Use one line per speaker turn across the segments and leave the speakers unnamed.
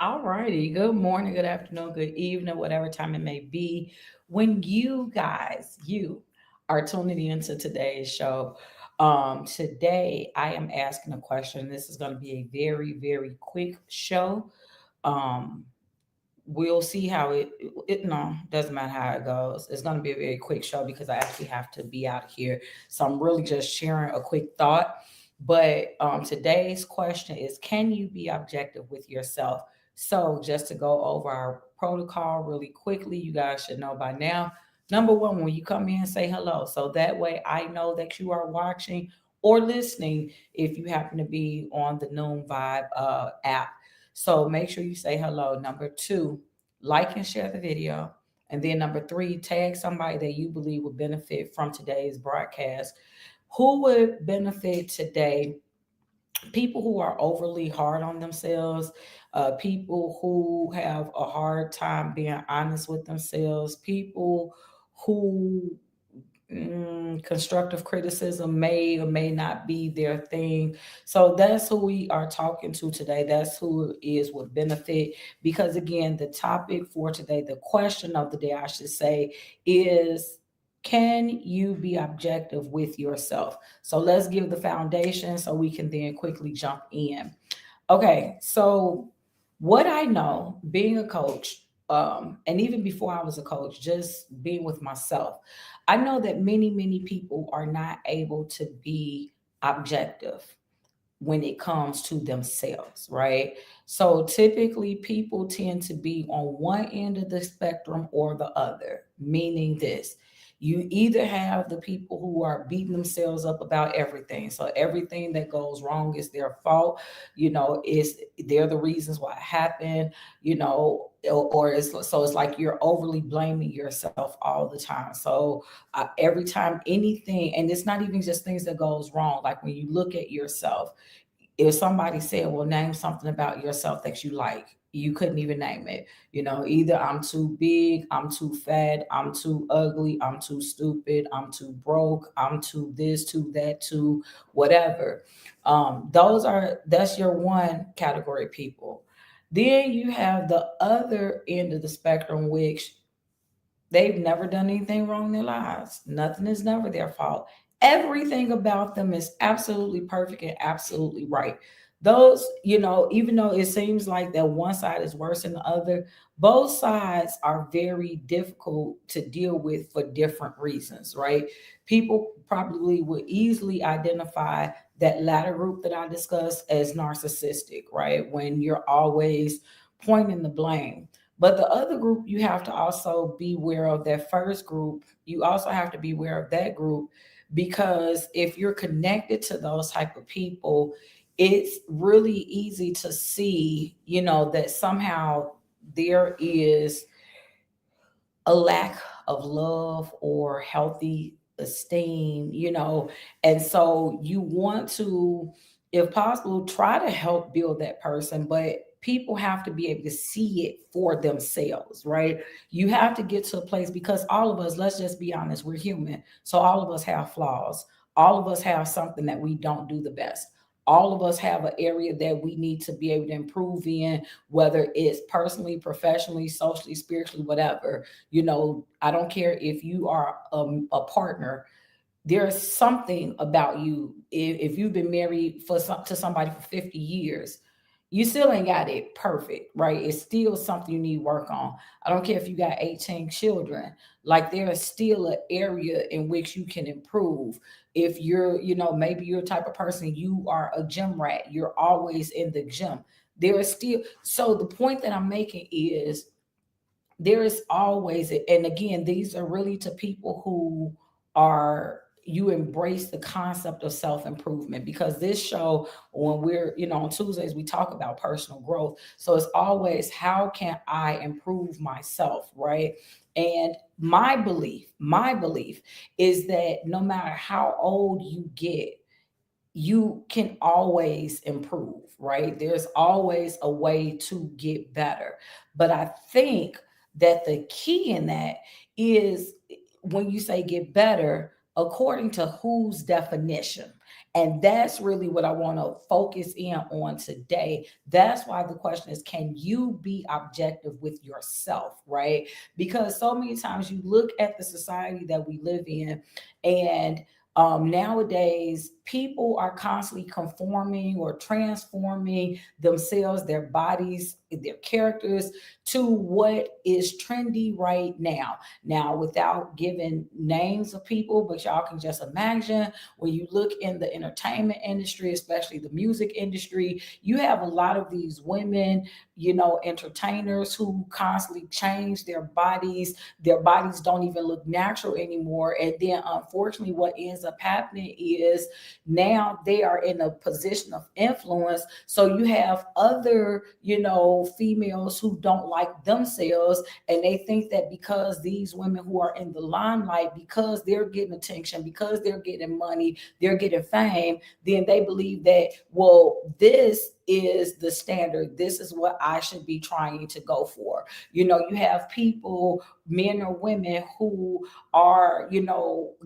All righty. Good morning, good afternoon, good evening, whatever time it may be. When you are tuning into today's show, today I am asking a question. This is going to be a very, very quick show. Um, we'll see how it no doesn't matter how it goes. It's going to be a very quick show because I actually have to be out of here, so I'm really just sharing a quick thought. But today's question is, can you be objective with yourself? So just to go over our protocol really quickly, you guys should know by now. Number one, when you come in, say hello, so that way I know that you are watching or listening if you happen to be on the Noon Vibe app. So make sure you say hello. Number two, like and share the video. And then number three, tag somebody that you believe would benefit from today's broadcast. Who would benefit today? People who are overly hard on themselves, people who have a hard time being honest with themselves, people who constructive criticism may or may not be their thing. So that's who we are talking to today. That's who is would benefit. Because again, the topic for today, the question of the day, I should say, is can you be objective with yourself? So let's give the foundation so we can then quickly jump in. Okay, so what I know being a coach, and even before I was a coach, just being with myself, I know that many people are not able to be objective when it comes to themselves, right? So typically people tend to be on one end of the spectrum or the other, meaning this. You either have the people who are beating themselves up about everything. So everything that goes wrong is their fault, is they're the reasons why it happened, or it's like you're overly blaming yourself all the time. So every time anything, and it's not even just things that goes wrong, like when you look at yourself, if somebody said, well, name something about yourself that you like, you couldn't even name it. Either I'm too big, I'm too fat, I'm too ugly, I'm too stupid, I'm too broke, I'm too this, too that, too whatever. That's your one category of people. Then you have the other end of the spectrum, which they've never done anything wrong in their lives. Nothing is never their fault. Everything about them is absolutely perfect and absolutely right. Those, even though it seems like that one side is worse than the other, both sides are very difficult to deal with for different reasons, right? People probably would easily identify that latter group that I discussed as narcissistic, right? When you're always pointing the blame. But the other group, you have to also be aware of that first group. You also have to be aware of that group because if you're connected to those type of people, it's really easy to see, that somehow there is a lack of love or healthy esteem, and so you want to, if possible, try to help build that person, but people have to be able to see it for themselves, right? You have to get to a place because all of us, let's just be honest, we're human. So all of us have flaws. All of us have something that we don't do the best. All of us have an area that we need to be able to improve in, whether it's personally, professionally, socially, spiritually, whatever. I don't care if you are a partner. There's something about you. If you've been married to somebody for 50 years, you still ain't got it perfect, right? It's still something you need work on. I don't care if you got 18 children. Like there is still an area in which you can improve. If you're, maybe you're a type of person, you are a gym rat, you're always in the gym. There is still, so the point that I'm making is there is always, and again, these are really to people who are, you embrace the concept of self-improvement, because this show, when we're, on Tuesdays, we talk about personal growth. So it's always, how can I improve myself, right? And my belief is that no matter how old you get, you can always improve, right? There's always a way to get better. But I think that the key in that is when you say get better, according to whose definition. And that's really what I want to focus in on today. That's why the question is, can you be objective with yourself, right? Because so many times you look at the society that we live in, and nowadays people are constantly conforming or transforming themselves, their bodies, their characters to what is trendy right now. Now, without giving names of people, but y'all can just imagine when you look in the entertainment industry, especially the music industry, you have a lot of these women, entertainers who constantly change their bodies. Their bodies don't even look natural anymore. And then, unfortunately, what ends up happening is now they are in a position of influence. So you have other, females who don't like themselves, and they think that because these women who are in the limelight, because they're getting attention, because they're getting money, they're getting fame, then they believe that, well, this is the standard. This is what I should be trying to go for. You have people, men or women, who are,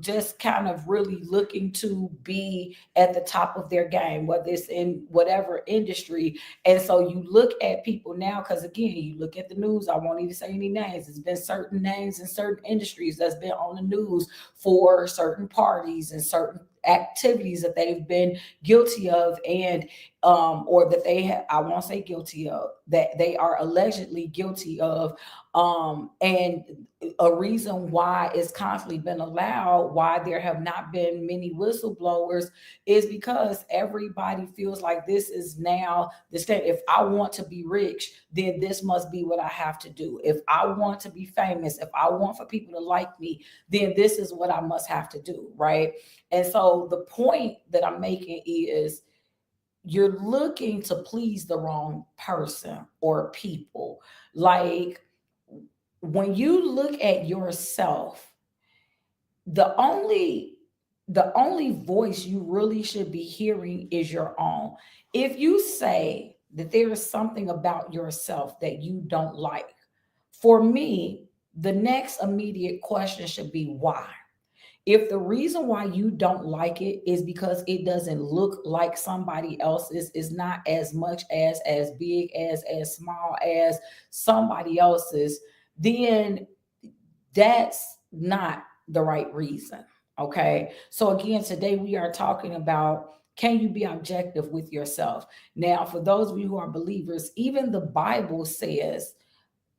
just kind of really looking to be at the top of their game, whether it's in whatever industry. And so you look at people now, because again, you look at the news, I won't even say any names. It's been certain names in certain industries that's been on the news for certain parties and certain activities that they've been guilty of, and or that they have, I won't say guilty of, that they are allegedly guilty of. And a reason why it's constantly been allowed, why there have not been many whistleblowers, is because everybody feels like this is now the standard. If I want to be rich, then this must be what I have to do. If I want to be famous, if I want for people to like me, then this is what I must have to do, right? And so the point that I'm making is, you're looking to please the wrong person or people. Like, when you look at yourself, the only the only voice you really should be hearing is your own. If you say that there is something about yourself that you don't like, for me, the next immediate question should be why. If the reason why you don't like it is because it doesn't look like somebody else's, is not as much as big as small as somebody else's, then that's not the right reason. Okay. So again, today we are talking about, can you be objective with yourself? Now, for those of you who are believers, even the Bible says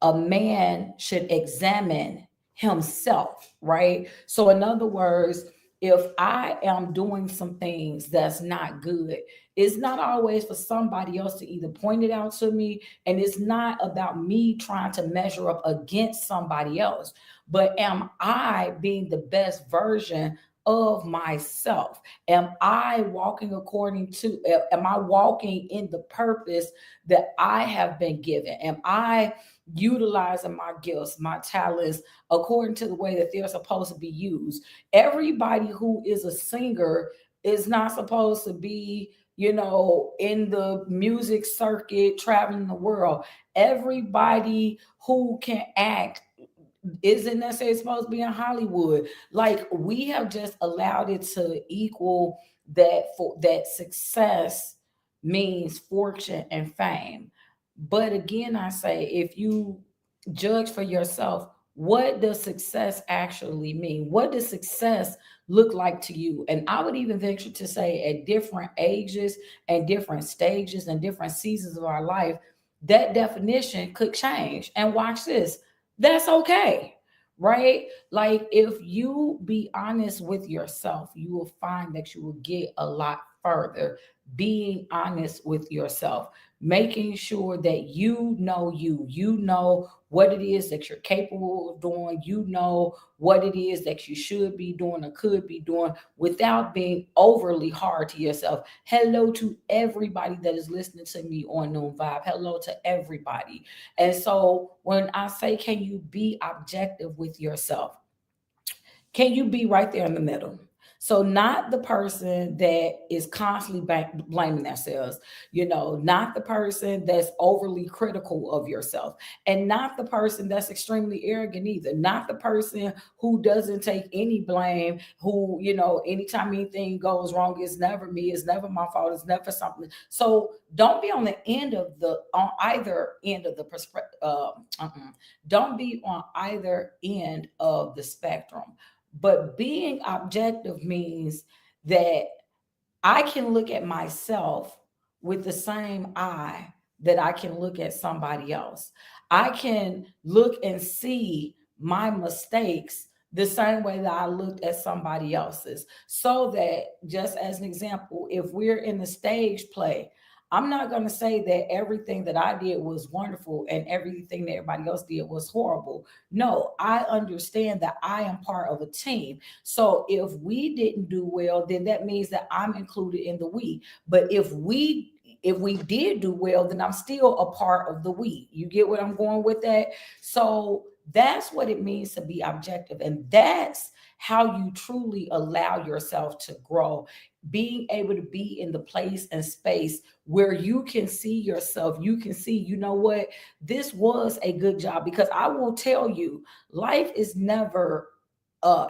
a man should examine himself, right? So, in other words, if I am doing some things that's not good, it's not always for somebody else to either point it out to me, and it's not about me trying to measure up against somebody else, but am I being the best version of myself? Am I walking according to, am I walking in the purpose that I have been given? Am I utilizing my gifts, my talents, according to the way that they're supposed to be used? Everybody who is a singer is not supposed to be, in the music circuit, traveling the world. Everybody who can act isn't necessarily supposed to be in Hollywood. Like, we have just allowed it to equal that, for that success means fortune and fame. But again, I say, if you judge for yourself, what does success actually mean? What does success look like to you? And I would even venture to say, at different ages and different stages and different seasons of our life, that definition could change. And watch this, that's okay, right? Like, if you be honest with yourself, you will find that you will get a lot further being honest with yourself, making sure that you know what it is that you're capable of doing, what it is that you should be doing or could be doing, without being overly hard to yourself. Hello to everybody that is listening to me on Noon Vibe. Hello to everybody. And so when I say, can you be objective with yourself? Can you be right there in the middle? So, not the person that is constantly blaming themselves, not the person that's overly critical of yourself, and not the person that's extremely arrogant either, not the person who doesn't take any blame, who, anytime anything goes wrong, it's never me, it's never my fault, it's never something. So, don't be on either end of the perspective. Don't be on either end of the spectrum. But being objective means that I can look at myself with the same eye that I can look at somebody else. I can look and see my mistakes the same way that I looked at somebody else's. So that, just as an example, if we're in the stage play, I'm not going to say that everything that I did was wonderful and everything that everybody else did was horrible. No, I understand that I am part of a team. So if we didn't do well, then that means that I'm included in the we. But if we did do well, then I'm still a part of the we. You get what I'm going with that? So that's what it means to be objective. And that's how you truly allow yourself to grow. Being able to be in the place and space where you can see yourself, you can see, what, this was a good job. Because I will tell you, life is never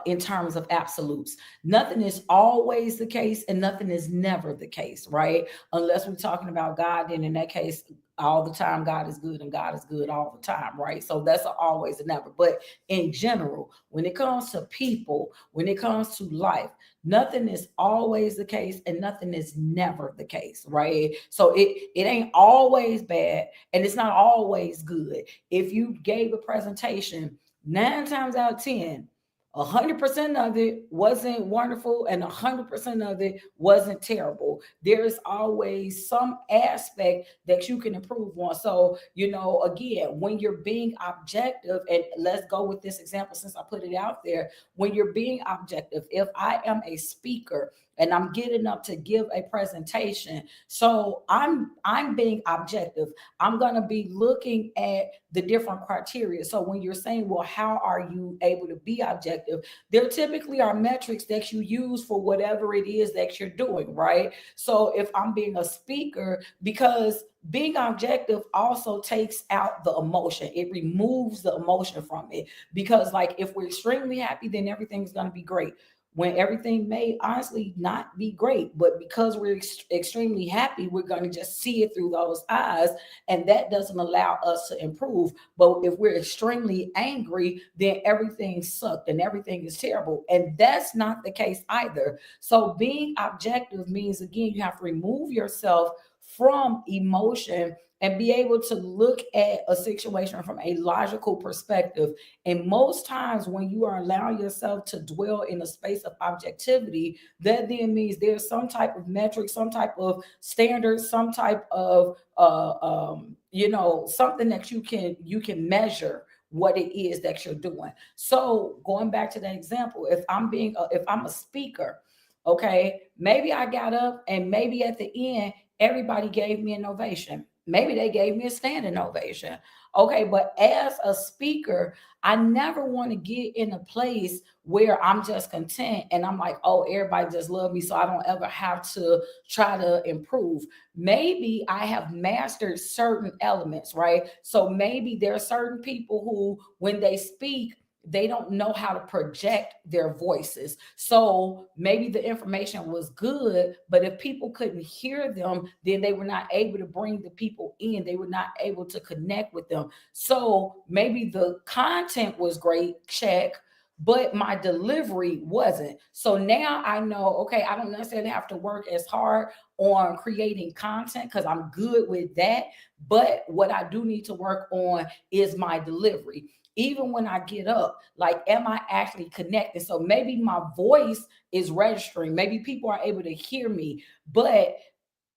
in terms of absolutes. Nothing is always the case and nothing is never the case, right? Unless we're talking about God, then in that case, all the time God is good and God is good all the time, right? So that's always and never. But in general, when it comes to people, when it comes to life, nothing is always the case and nothing is never the case, right? So it ain't always bad and it's not always good. If you gave a presentation, 9 times out of 10, 100% of it wasn't wonderful and 100% of it wasn't terrible. There's always some aspect that you can improve on. So, again, when you're being objective, and let's go with this example since I put it out there. When you're being objective, if I am a speaker and I'm getting up to give a presentation, so I'm being objective. I'm going to be looking at the different criteria. So when you're saying, well, how are you able to be objective? There typically are metrics that you use for whatever it is that you're doing, right? So if I'm being a speaker, because being objective also takes out the emotion, it removes the emotion from it. Because, like, if we're extremely happy, then everything's going to be great. When everything may honestly not be great, but because we're extremely happy, we're going to just see it through those eyes, and that doesn't allow us to improve. But if we're extremely angry, then everything sucked and everything is terrible, and that's not the case either. So being objective means, again, you have to remove yourself from emotion and be able to look at a situation from a logical perspective. And most times, when you are allowing yourself to dwell in a space of objectivity, that then means there's some type of metric, some type of standard, some type of something that you can measure what it is that you're doing. So going back to that example, if I'm a speaker, okay, maybe I got up and maybe at the end everybody gave me an ovation. Maybe they gave me a standing ovation. Okay, but as a speaker, I never want to get in a place where I'm just content and I'm like, oh, everybody just love me, so I don't ever have to try to improve. Maybe I have mastered certain elements, right? So maybe there are certain people who, when they speak, they don't know how to project their voices. So maybe the information was good, but if people couldn't hear them, then they were not able to bring the people in. They were not able to connect with them. So maybe the content was great, check, but my delivery wasn't. So now I know, okay, I don't necessarily have to work as hard on creating content because I'm good with that. But what I do need to work on is my delivery. Even when I get up, like, am I actually connected? So maybe my voice is registering. Maybe people are able to hear me, but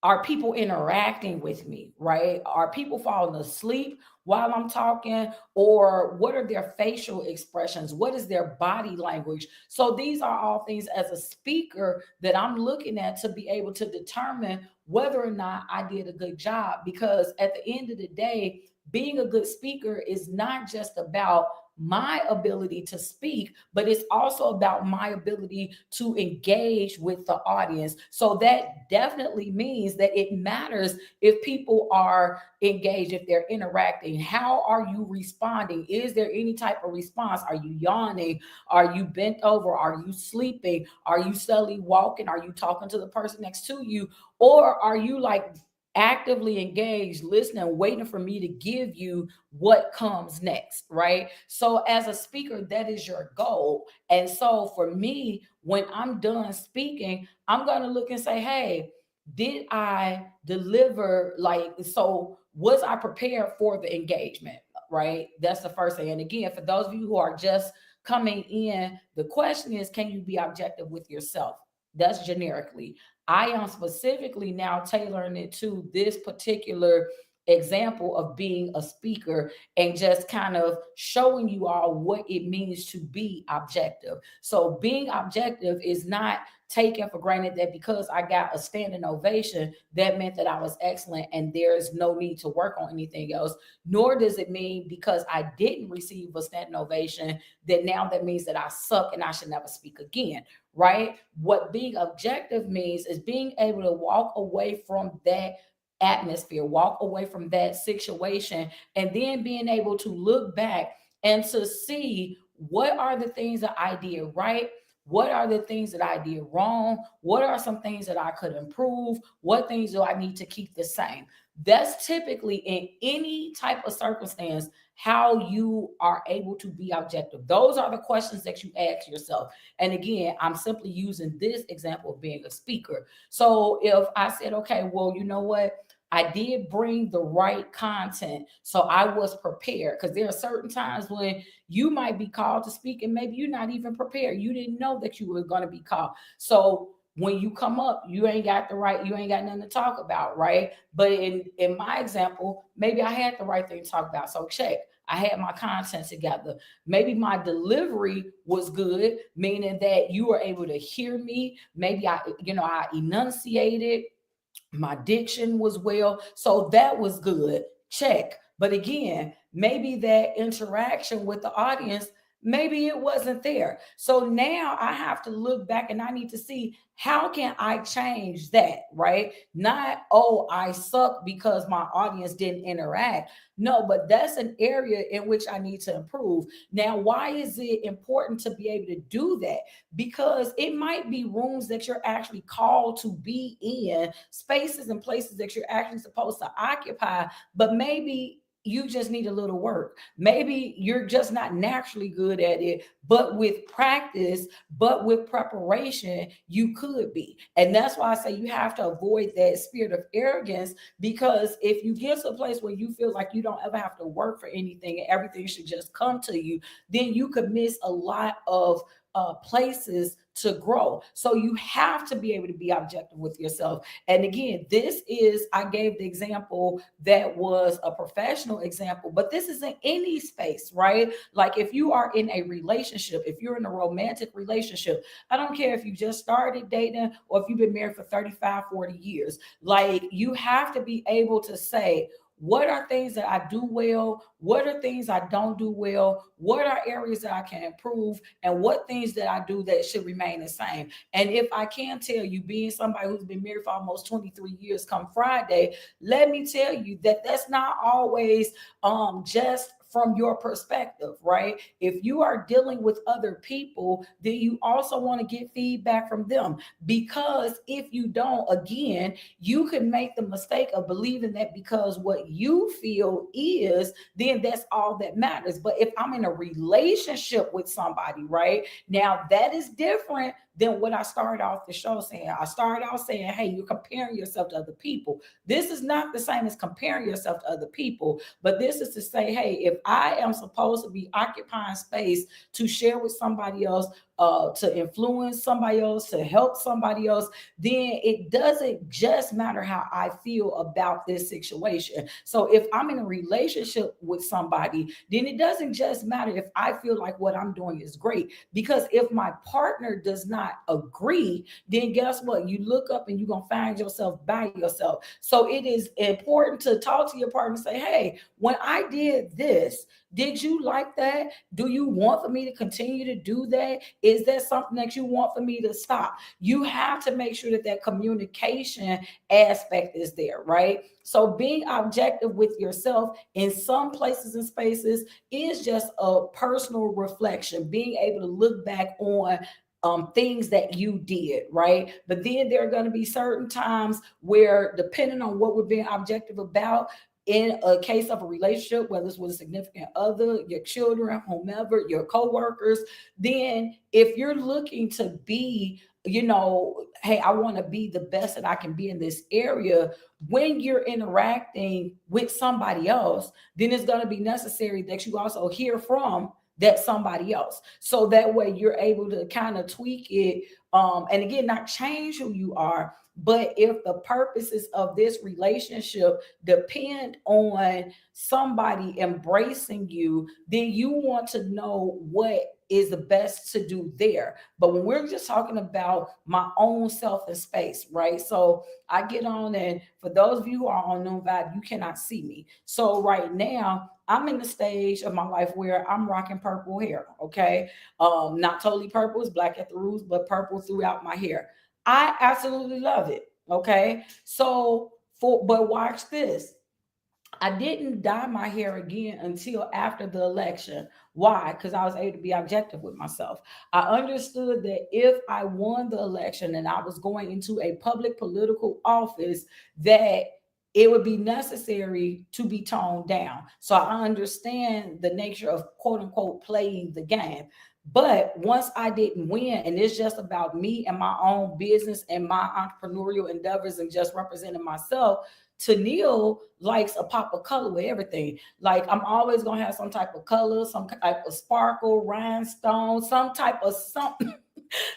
are people interacting with me, right? Are people falling asleep while I'm talking? Or what are their facial expressions? What is their body language? So these are all things as a speaker that I'm looking at to be able to determine whether or not I did a good job. Because at the end of the day, being a good speaker is not just about my ability to speak, but it's also about my ability to engage with the audience. So that definitely means that it matters if people are engaged, if they're interacting. How are you responding? Is there any type of response? Are you yawning? Are you bent over? Are you sleeping? Are you slowly walking? Are you talking to the person next to you? Or are you like actively engaged, listening, waiting for me to give you what comes next, right? So, as a speaker, that is your goal. And so, for me, when I'm done speaking, I'm going to look and say, hey, did I deliver? Like, so was I prepared for the engagement, right? That's the first thing. And again, for those of you who are just coming in, the question is, can you be objective with yourself? That's generically. I am specifically now tailoring it to this particular example of being a speaker and just kind of showing you all what it means to be objective. So being objective is not taken for granted that because I got a standing ovation, that meant that I was excellent and there's no need to work on anything else. Nor does it mean because I didn't receive a standing ovation that now that means that I suck and I should never speak again, right? What being objective means is being able to walk away from that atmosphere, walk away from that situation, and then being able to look back and to see what are the things that I did right, what are the things that I did wrong, what are some things that I could improve, what things do I need to keep the same. That's typically in any type of circumstance how you are able to be objective. Those are the questions that you ask yourself. And again, I'm simply using this example of being a speaker. So if I said, okay, well, you know what? I did bring the right content. So I was prepared because there are certain times when you might be called to speak and maybe you're not even prepared. You didn't know that you were going to be called. So when you come up, you ain't got you ain't got nothing to talk about, right? But in my example, maybe I had the right thing to talk about. So check. I had my content together. Maybe my delivery was good, meaning that you were able to hear me. Maybe I enunciated, my diction was well. So that was good. Check. But again, maybe that interaction with the audience, maybe it wasn't there. So now I have to look back and I need to see how can I change that, right? Not, oh, I suck because my audience didn't interact. No, but that's an area in which I need to improve. Now, why is it important to be able to do that? Because it might be rooms that you're actually called to be in, spaces and places that you're actually supposed to occupy, but maybe you just need a little work. Maybe you're just not naturally good at it, but with practice, but with preparation, you could be. And that's why I say you have to avoid that spirit of arrogance, because if you get to a place where you feel like you don't ever have to work for anything and everything should just come to you, then you could miss a lot of places to grow. So you have to be able to be objective with yourself. And again, I gave the example that was a professional example, but this is in any space, right? Like if you are in a relationship, if you're in a romantic relationship, I don't care if you just started dating or if you've been married for 35, 40 years, like you have to be able to say, what are things that I do well? What are things I don't do well? What are areas that I can improve? And what things that I do that should remain the same? And if I can tell you, being somebody who's been married for almost 23 years come Friday, let me tell you that that's not always just from your perspective, right? If you are dealing with other people, then you also want to get feedback from them. Because if you don't, again, you can make the mistake of believing that because what you feel is, then that's all that matters. But if I'm in a relationship with somebody, right, now that is different than what I started off the show saying. I started out saying, hey, you're comparing yourself to other people. This is not the same as comparing yourself to other people, but this is to say, hey, if I am supposed to be occupying space to share with somebody else, to influence somebody else, to help somebody else, then it doesn't just matter how I feel about this situation. So if I'm in a relationship with somebody, then it doesn't just matter if I feel like what I'm doing is great. Because if my partner does not agree, then guess what? You look up and you're going to find yourself by yourself. So it is important to talk to your partner and say, hey, when I did this, did you like that? Do you want for me to continue to do that? Is that something that you want for me to stop? You have to make sure that that communication aspect is there, right? So being objective with yourself in some places and spaces is just a personal reflection, being able to look back on things that you did, right? But then there are going to be certain times where, depending on what we're being objective about, in a case of a relationship, whether it's with a significant other, your children, whomever, your coworkers, then if you're looking to be, hey, I want to be the best that I can be in this area, when you're interacting with somebody else, then it's going to be necessary that you also hear from that somebody else. So that way you're able to kind of tweak it. And again, not change who you are, but if the purposes of this relationship depend on somebody embracing you, then you want to know what is the best to do there. But when we're just talking about my own self and space, right? So I get on, and for those of you who are on Noon Vibe, you cannot see me. So right now, I'm in the stage of my life where I'm rocking purple hair. Okay. Not totally purple, it's black at the roots, but purple throughout my hair. I absolutely love it. Okay. So but watch this. I didn't dye my hair again until after the election. Why? Because I was able to be objective with myself. I understood that if I won the election and I was going into a public political office, that it would be necessary to be toned down. So I understand the nature of quote unquote playing the game. But once I didn't win, and it's just about me and my own business and my entrepreneurial endeavors and just representing myself, Toneal likes a pop of color with everything. Like I'm always gonna have some type of color, some type of sparkle, rhinestone, some type of something,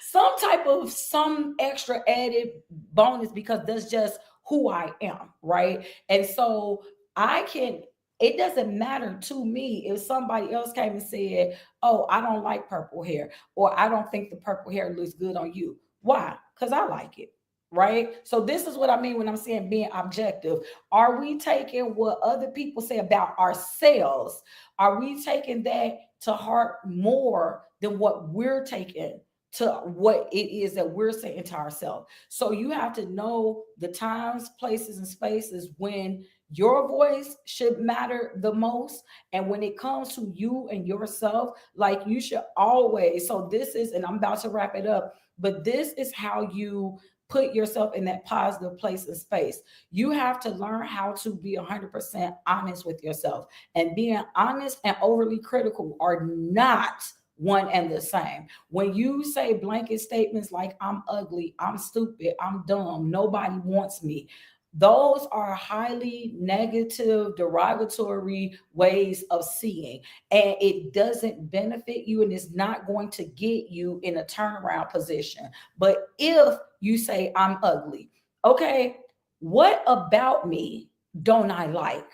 some extra added bonus, because that's just who I am, right? And so I can. It doesn't matter to me if somebody else came and said, "Oh, I don't like purple hair," or "I don't think the purple hair looks good on you." Why? Because I like it, right? So this is what I mean when I'm saying being objective. Are we taking what other people say about ourselves? Are we taking that to heart more than what we're taking to what it is that we're saying to ourselves? So you have to know the times, places, and spaces when your voice should matter the most. And when it comes to you and yourself, like you should always. So this is, and I'm about to wrap it up, but this is how you put yourself in that positive place and space. You have to learn how to be 100% honest with yourself. And being honest and overly critical are not one and the same. When you say blanket statements like I'm ugly, I'm stupid, I'm dumb, nobody wants me, those are highly negative, derogatory ways of seeing, and it doesn't benefit you and it's not going to get you in a turnaround position. But if you say, I'm ugly, okay, what about me don't I like?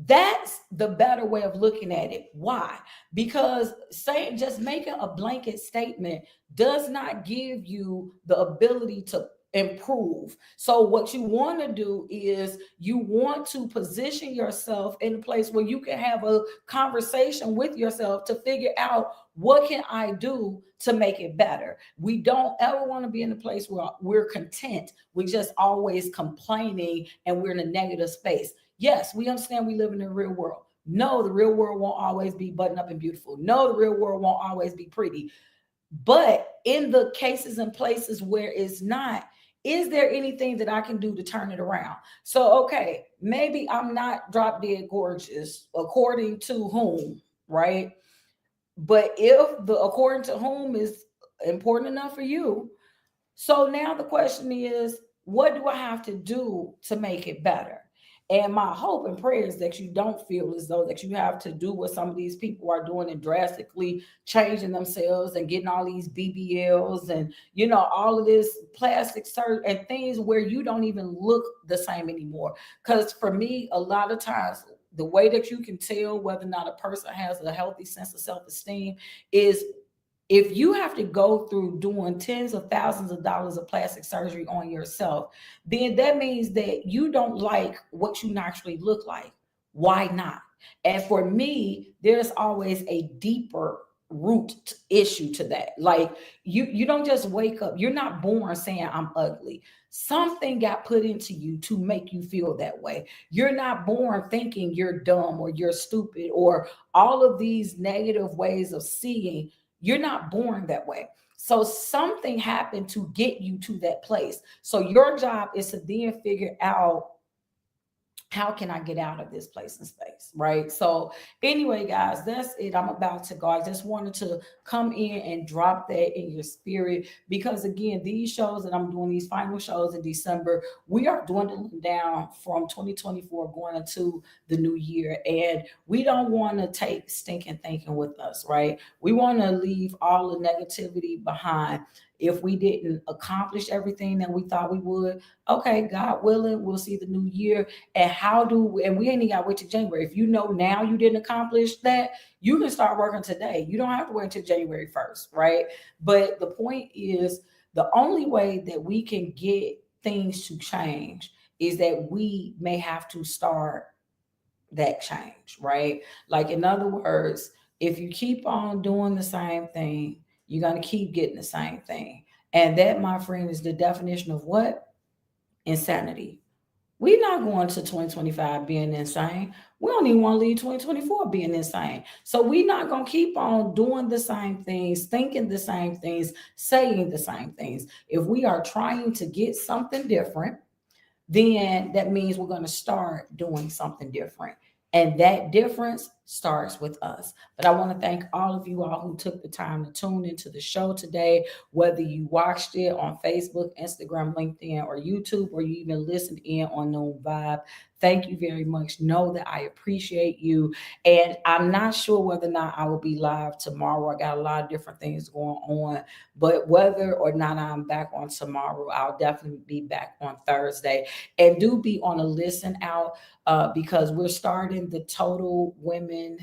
That's the better way of looking at it. Why? Because saying, just making a blanket statement does not give you the ability to improve. So what you want to do is you want to position yourself in a place where you can have a conversation with yourself to figure out, what can I do to make it better? We don't ever want to be in a place where we're content. We're just always complaining and we're in a negative space. Yes, we understand we live in the real world. No, the real world won't always be buttoned up and beautiful. No, the real world won't always be pretty. But in the cases and places where it's not, is there anything that I can do to turn it around? So, okay, maybe I'm not drop dead gorgeous, according to whom, right? But if the according to whom is important enough for you, so now the question is, what do I have to do to make it better? And my hope and prayer is that you don't feel as though that you have to do what some of these people are doing and drastically changing themselves and getting all these BBLs and all of this plastic surgery and things where you don't even look the same anymore. Because for me, a lot of times the way that you can tell whether or not a person has a healthy sense of self-esteem is if you have to go through doing tens of thousands of dollars of plastic surgery on yourself, then that means that you don't like what you naturally look like. Why not? And for me, there's always a deeper root issue to that. Like you don't just wake up. You're not born saying I'm ugly. Something got put into you to make you feel that way. You're not born thinking you're dumb or you're stupid or all of these negative ways of seeing. You're not born that way. So something happened to get you to that place. So your job is to then figure out, how can I get out of this place and space? Right. So, anyway, guys, that's it. I'm about to go. I just wanted to come in and drop that in your spirit because, again, these shows that I'm doing, these final shows in December, we are dwindling down from 2024 going into the new year. And we don't want to take stinking thinking with us. Right. We want to leave all the negativity behind. If we didn't accomplish everything that we thought we would, okay, God willing, we'll see the new year. And and we ain't even got to wait till January. If you know now you didn't accomplish that, you can start working today. You don't have to wait until January 1st, right? But the point is, the only way that we can get things to change is that we may have to start that change, right? Like, in other words, if you keep on doing the same thing, you're going to keep getting the same thing. And that, my friend, is the definition of what? Insanity. We're not going to 2025 being insane. We don't even want to leave 2024 being insane. So we're not going to keep on doing the same things, thinking the same things, saying the same things. If we are trying to get something different, then that means we're going to start doing something different. And that difference starts with us. But I want to thank all of you all who took the time to tune into the show today, whether you watched it on Facebook, Instagram, LinkedIn, or YouTube, or you even listened in on Noon Vibe. Thank you very much. Know that I appreciate you. And I'm not sure whether or not I will be live tomorrow. I got a lot of different things going on. But whether or not I'm back on tomorrow, I'll definitely be back on Thursday. And do be on a listen out because we're starting the total woman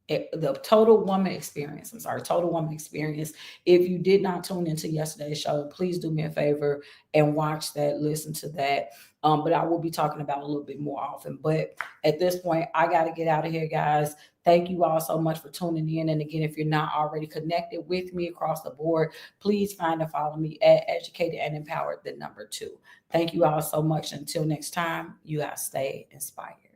experience. I'm sorry, total woman experience. If you did not tune into yesterday's show, please do me a favor and watch that, listen to that. But I will be talking about a little bit more often. But at this point, I got to get out of here, guys. Thank you all so much for tuning in. And again, if you're not already connected with me across the board, please find and follow me at Educated and Empowered, the number 2. Thank you all so much. Until next time, you guys stay inspired.